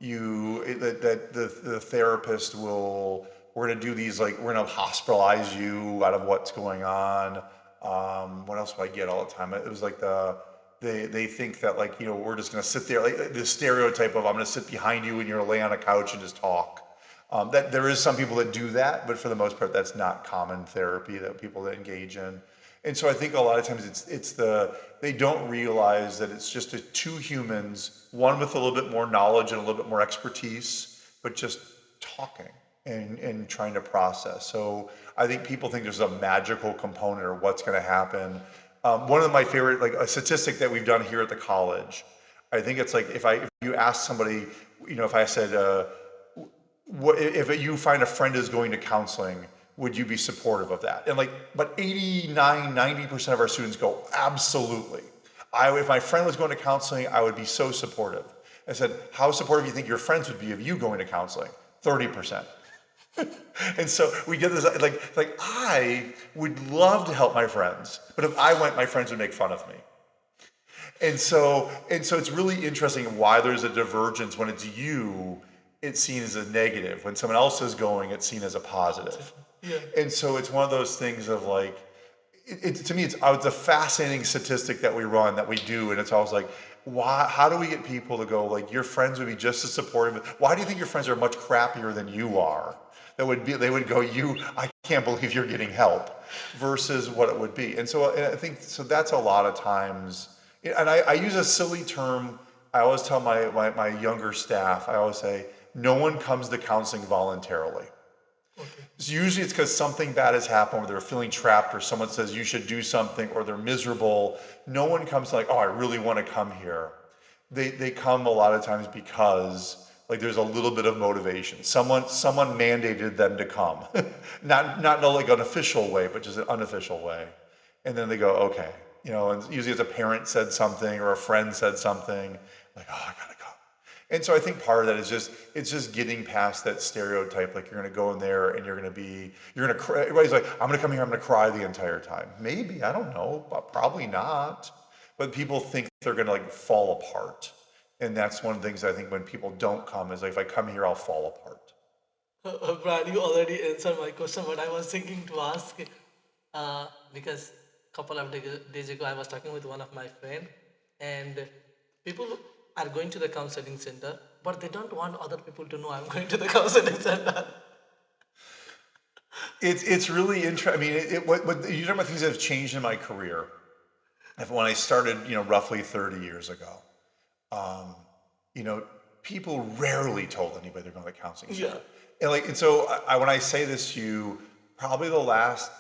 The therapist will, we're gonna do these, like, we're gonna hospitalize you out of what's going on. What else do I get all the time? It was like they think that, like, we're just gonna sit there, like the stereotype of, I'm gonna sit behind you and you're gonna lay on a couch and just talk. That there is some people that do that, but for the most part, that's not common therapy that people that engage in. And so I think a lot of times they don't realize that it's just two humans, one with a little bit more knowledge and a little bit more expertise, but just talking and trying to process. So I think people think there's a magical component or what's going to happen. One of my favorite, like a statistic that we've done here at the college, I think it's like if you ask somebody, if I said, if you find a friend is going to counseling, would you be supportive of that? And like, but 89, 90% of our students go, absolutely. If my friend was going to counseling, I would be so supportive. I said, how supportive do you think your friends would be of you going to counseling? 30%. And so we did this, like I would love to help my friends, but if I went, my friends would make fun of me. And so it's really interesting why there's a divergence. When it's you, it's seen as a negative. When someone else is going, it's seen as a positive. Yeah. And so it's one of those things of like, to me, it's a fascinating statistic that we run, that we do, and it's always like, why? How do we get people to go, like, your friends would be just as supportive? Why do you think your friends are much crappier than you are? They would go, I can't believe you're getting help, versus what it would be. And so I think, so that's a lot of times, and I use a silly term. I always tell my younger staff, I always say, no one comes to counseling voluntarily. Okay. So usually it's because something bad has happened, or they're feeling trapped, or someone says you should do something, or they're miserable. No one comes like, oh, I really want to come here. They come a lot of times because, like, there's a little bit of motivation. Someone mandated them to come, not in like an official way, but just an unofficial way. And then they go, okay, and usually it's a parent said something or a friend said something, like, oh, I gotta go. And so I think part of that is it's just getting past that stereotype, like you're going to go in there and you're going to cry. Everybody's like, I'm going to come here, I'm going to cry the entire time. Maybe, I don't know, but probably not. But people think they're going to, like, fall apart. And that's one of the things I think when people don't come is like, if I come here, I'll fall apart. Brian, you already answered my question, but I was thinking to ask, because a couple of days ago I was talking with one of my friend, and people are going to the counseling center, but they don't want other people to know I'm going to the counseling center. It's really interesting. I mean, what you talk about things that have changed in my career. When I started, roughly 30 years ago, um, you know, people rarely told anybody they're going to the counseling Yeah. center. And so when I say this to you, probably the last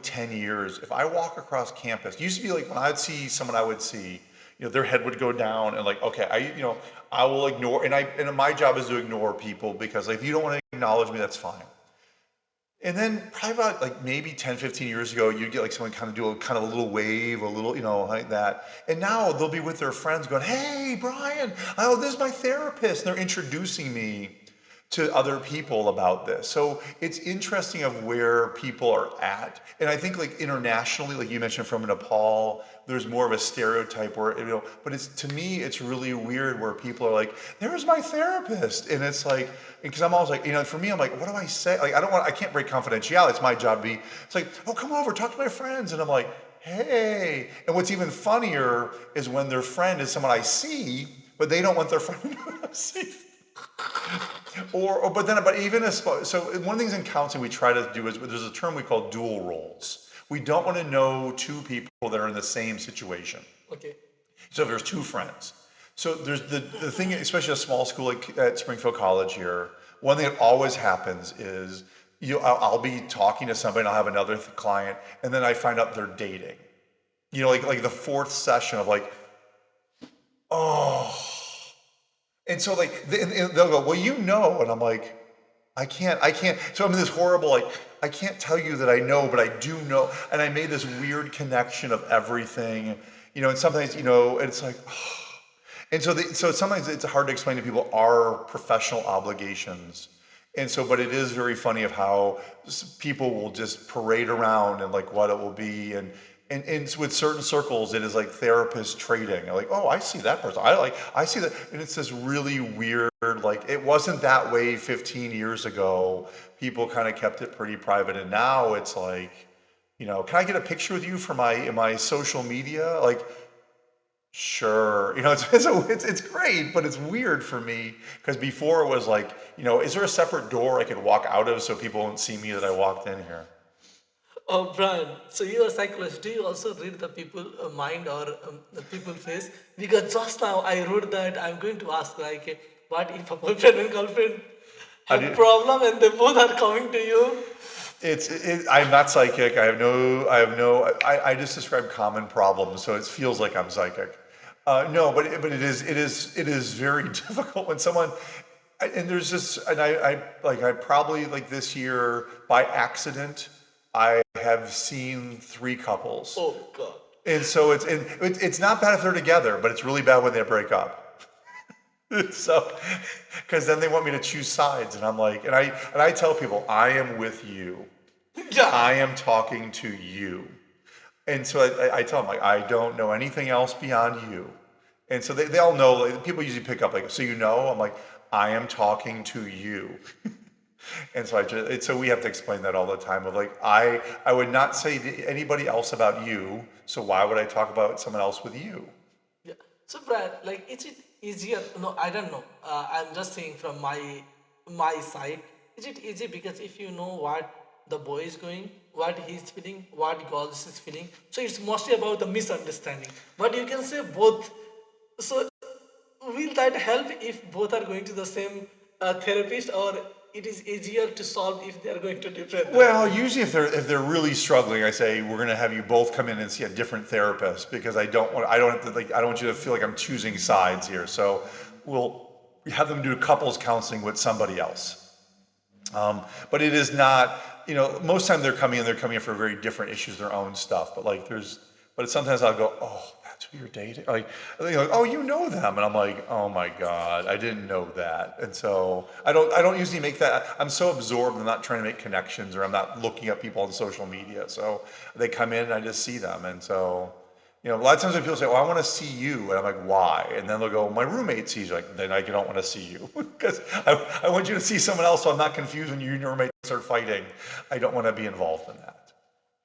10 years, if I walk across campus, it used to be like when I'd see someone I would see, their head would go down and like, okay, I will ignore, and my job is to ignore people, because, like, if you don't want to acknowledge me, that's fine. And then probably about, like, maybe 10, 15 years ago, you'd get like someone kind of do a kind of a little wave, a little, like that. And now they'll be with their friends going, hey, Brian, oh, this is my therapist. And they're introducing me to other people about this. So it's interesting of where people are at. And I think, like, internationally, like you mentioned, from Nepal, there's more of a stereotype where, but to me, it's really weird where people are like, there's my therapist. And it's like, because I'm always like, for me, I'm like, what do I say? Like, I can't break confidentiality. It's my job to be, it's like, oh, come over, talk to my friends. And I'm like, hey. And what's even funnier is when their friend is someone I see, but they don't want their friend to see. But even as, so one of the things in counseling we try to do is, there's a term we call dual roles. We don't want to know two people that are in the same situation. Okay. So if there's two friends, so there's the thing, especially a small school like at Springfield College here, one thing that always happens is I'll be talking to somebody and I'll have another client, and then I find out they're dating. Like the fourth session of like, oh. And so, like, and they'll go, well, and I'm like, I can't. So I'm in this horrible, like, I can't tell you that I know, but I do know. And I made this weird connection of everything, and sometimes, it's like, oh. And so sometimes it's hard to explain to people our professional obligations. And so, but it is very funny of how people will just parade around and like what it will be. And And with certain circles, it is like therapist trading. Like, oh, I see that person. I see that. And it's this really weird, like, it wasn't that way 15 years ago. People kind of kept it pretty private. And now it's like, can I get a picture with you for my social media? Like, sure. It's great, but it's weird for me because before it was like, is there a separate door I could walk out of so people won't see me that I walked in here? Oh, Brian, so you're a psychologist. Do you also read the people mind or the people face? Because just now I wrote that I'm going to ask, like, what if a boyfriend and girlfriend How have do you, problem and they both are coming to you? I'm not psychic. I just describe common problems, so it feels like I'm psychic. No, but it is very difficult when someone, and there's this, and I probably like this year by accident, I have seen 3 couples, Oh, God. and so it's not bad if they're together, but it's really bad when they break up. So, because then they want me to choose sides, and I'm like, and I tell people, I am with you. Yeah. I am talking to you. And so I tell them, like, I don't know anything else beyond you. And so they all know, like, people usually pick up, like, so I'm like, I am talking to you. And so so we have to explain that all the time of like, I would not say to anybody else about you, so why would I talk about someone else with you? Yeah. So, Brad, like, is it easier? No, I don't know. I'm just saying from my side. Is it easy because if you know what the boy is going, what he's feeling, what girls is feeling, so it's mostly about the misunderstanding. But you can say both. So, will that help if both are going to the same therapist, or it is easier to solve if they are going to different Well, therapist? usually if they're really struggling, I say we're going to have you both come in and see a different therapist because I don't have to like I don't want you to feel like I'm choosing sides here. So we'll have them do couples counseling with somebody else. But it is not, most time they're coming in for very different issues, their own stuff. But like but sometimes I'll go, oh, that's who you're dating. Like, they're like, oh, you know them, and I'm like, oh my god, I didn't know that. And so I don't usually make that. I'm so absorbed. I'm not trying to make connections, or I'm not looking at people on social media. So they come in and I just see them, and so. A lot of times when people say, "Oh, I want to see you," and I'm like, "Why?" And then they'll go, "My roommate sees you." Like, then I don't want to see you because I want you to see someone else, so I'm not confused when you and your roommate start fighting. I don't want to be involved in that.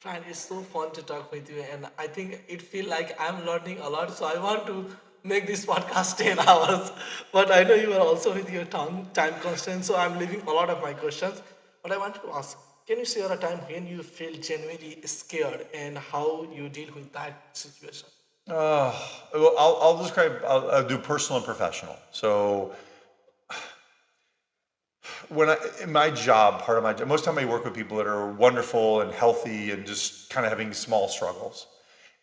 Fran, it's so fun to talk with you, and I think it feels like I'm learning a lot. So I want to make this podcast 10 hours, but I know you are also with your time constraint, so I'm leaving a lot of my questions. But I wanted to ask, can you share a time when you feel genuinely scared and how you deal with that situation? Uh, well, I'll describe. I'll do personal and professional. So in my job, part of my job, most of the time I work with people that are wonderful and healthy and just kind of having small struggles.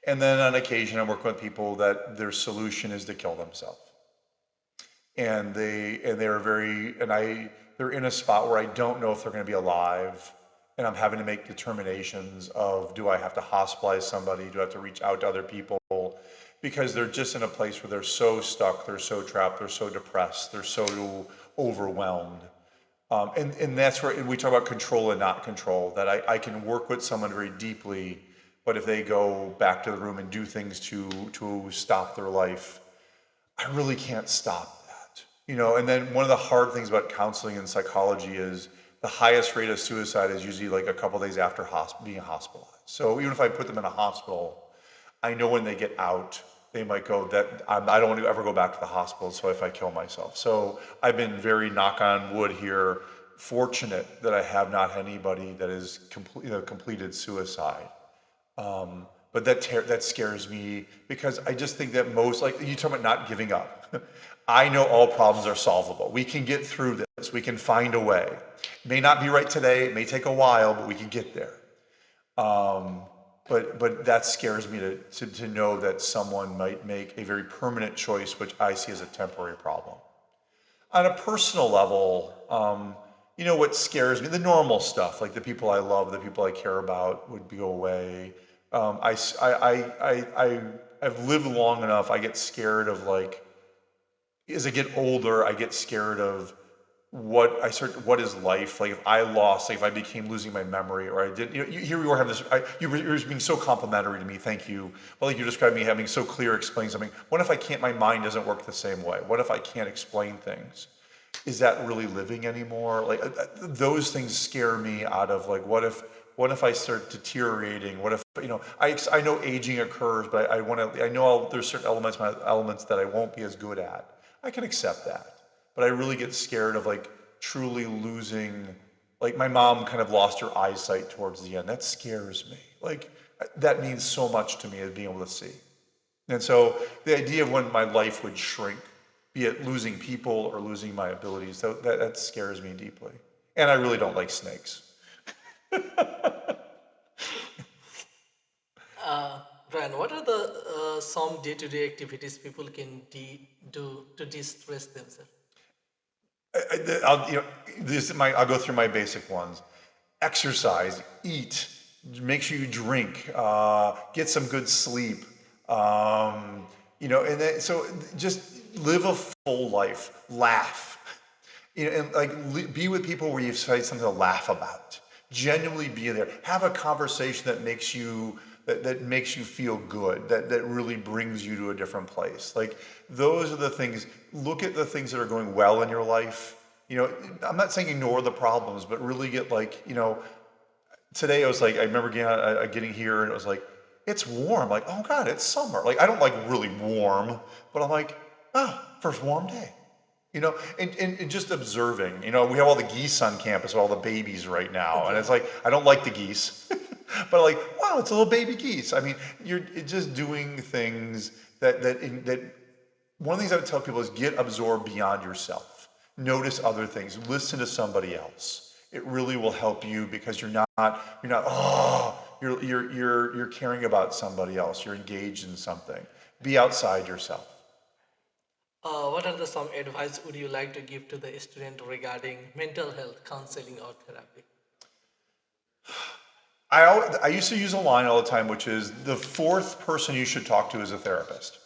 And then on occasion, I work with people that their solution is to kill themselves. And they're very and I they're in a spot where I don't know if they're going to be alive, and I'm having to make determinations of, do I have to hospitalize somebody, do I have to reach out to other people, because they're just in a place where they're so stuck, they're so trapped, they're so depressed, they're so overwhelmed. And that's where we talk about control and not control, that I can work with someone very deeply, but if they go back to the room and do things to stop their life, I really can't stop that. And then one of the hard things about counseling and psychology is the highest rate of suicide is usually like a couple days after being hospitalized. So even if I put them in a hospital, I know when they get out, they might go, that I don't want to ever go back to the hospital, so if I kill myself. So I've been very, knock on wood here, fortunate that I have not had anybody that has completed suicide. But that scares me because I just think that most, like you talk about not giving up. I know all problems are solvable. We can get through this. We can find a way. It may not be right today. It may take a while, but we can get there. Um, but that scares me to know that someone might make a very permanent choice, which I see as a temporary problem. On a personal level, what scares me, the normal stuff, like the people I love, the people I care about would go away. I've lived long enough, I get scared of, like, as I get older, I get scared of what is life? Like if I lost, like if I became losing my memory or I did, here you were having this, you were being so complimentary to me, thank you. Well, like you described me having so clear explain something. What if I can't, my mind doesn't work the same way? What if I can't explain things? Is that really living anymore? Like those things scare me out of like, what if I start deteriorating? What if, I know aging occurs, but I know there's certain elements that I won't be as good at. I can accept that. But I really get scared of like truly losing, like my mom kind of lost her eyesight towards the end. That scares me. Like that means so much to me as being able to see. And so the idea of when my life would shrink, be it losing people or losing my abilities, that scares me deeply. And I really don't like snakes. Brian, what are the some day-to-day activities people can do to de-stress themselves? I'll, I'll go through my basic ones. Exercise, eat, make sure you drink, get some good sleep. And then, so just live a full life, laugh, and like be with people where you've said something to laugh about. Genuinely be there. Have a conversation that makes you feel good, that really brings you to a different place. Like those are the things. Look at the things that are going well in your life. I'm not saying ignore the problems, but really get like, today I was like, I remember getting here and it was like, it's warm. Like, oh God, it's summer. Like, I don't like really warm, but I'm like, first warm day. And just observing, we have all the geese on campus, all the babies right now. And Okay. it's like, I don't like the geese, but like, wow, it's a little baby geese. I mean, you're just doing things that one of the things I would tell people is get absorbed beyond yourself. Notice other things. Listen to somebody else. It really will help you because you're caring about somebody else. You're engaged in something. Be outside yourself. What are the some advice would you like to give to the student regarding mental health counseling or therapy? I used to use a line all the time, which is the fourth person you should talk to is a therapist.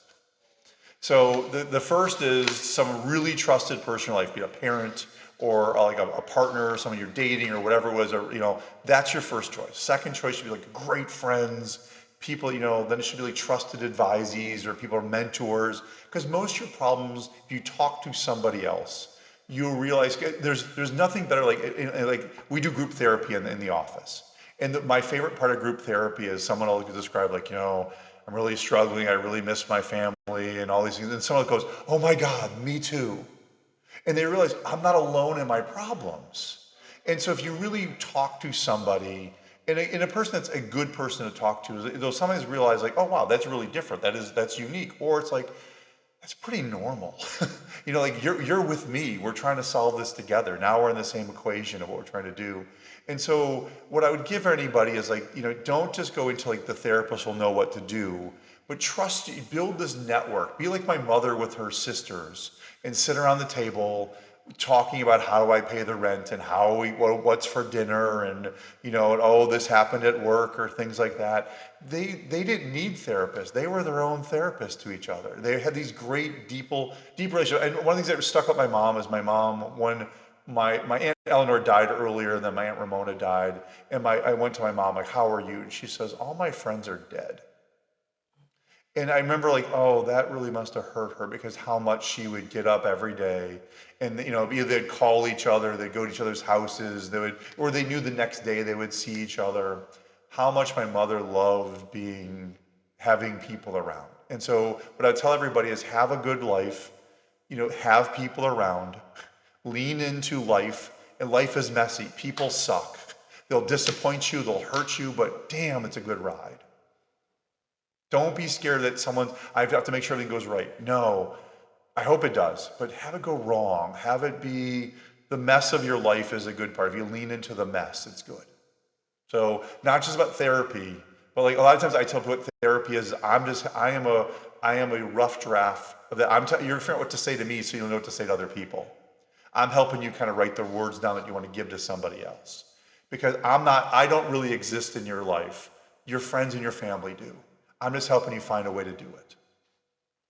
So the first is some really trusted person in your life, be it a parent or like a partner, or someone you're dating or whatever it was, or that's your first choice. Second choice should be like great friends, people, then it should be like trusted advisees or people are mentors. Because most of your problems, if you talk to somebody else, you'll realize there's nothing better. Like we do group therapy in the office. And my favorite part of group therapy is someone will describe like, I'm really struggling. I really miss my family and all these things. And someone goes, oh my God, me too. And they realize I'm not alone in my problems. And so if you really talk to somebody, and a person that's a good person to talk to, they'll sometimes realize like, oh wow, that's really different. That's unique. Or it's like, that's pretty normal. Like you're with me. We're trying to solve this together. Now we're in the same equation of what we're trying to do. And so what I would give anybody is like, don't just go into like the therapist will know what to do, but trust, build this network. Be like my mother with her sisters and sit around the table talking about how do I pay the rent and what's for dinner and and, oh, this happened at work or things like that. They didn't need therapists. They were their own therapists to each other. They had these great deep relationships. And one of the things that stuck with my mom is my mom when my aunt Eleanor died earlier than my aunt Ramona died, and I went to my mom like, how are you? And she says, all my friends are dead. And I remember like, oh, that really must have hurt her because how much she would get up every day and, either they'd call each other, they'd go to each other's houses, or they knew the next day they would see each other. How much my mother loved having people around. And so what I tell everybody is have a good life, have people around, lean into life, and life is messy. People suck. They'll disappoint you, they'll hurt you, but damn, it's a good ride. Don't be scared that I have to make sure everything goes right. No, I hope it does, but have it go wrong. Have it be the mess of your life is a good part. If you lean into the mess, it's good. So not just about therapy, but like a lot of times I tell people what therapy is. I am a rough draft that you're figuring out what to say to me so you'll know what to say to other people. I'm helping you kind of write the words down that you want to give to somebody else. Because I don't really exist in your life. Your friends and your family do. I'm just helping you find a way to do it.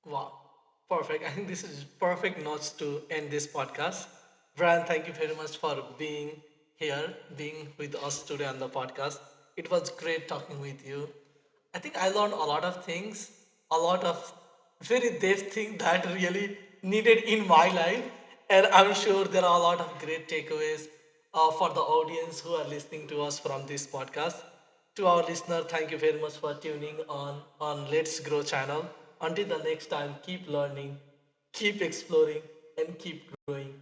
Wow, perfect. I think this is perfect notes to end this podcast. Brian, thank you very much for being here, being with us today on the podcast. It was great talking with you. I think I learned a lot of things, a lot of very depth things that really needed in my life, and I'm sure there are a lot of great takeaways for the audience who are listening to us from this podcast. To our listener, thank you very much for tuning on Let's Grow channel. Until the next time, keep learning, keep exploring, and keep growing.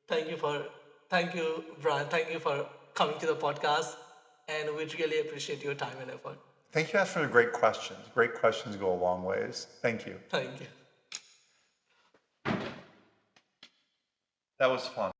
Thank you for thank you, Brian. Thank you for coming to the podcast, and we really appreciate your time and effort. Thank you guys for the great questions. Great questions go a long ways. Thank you. Thank you. That was fun.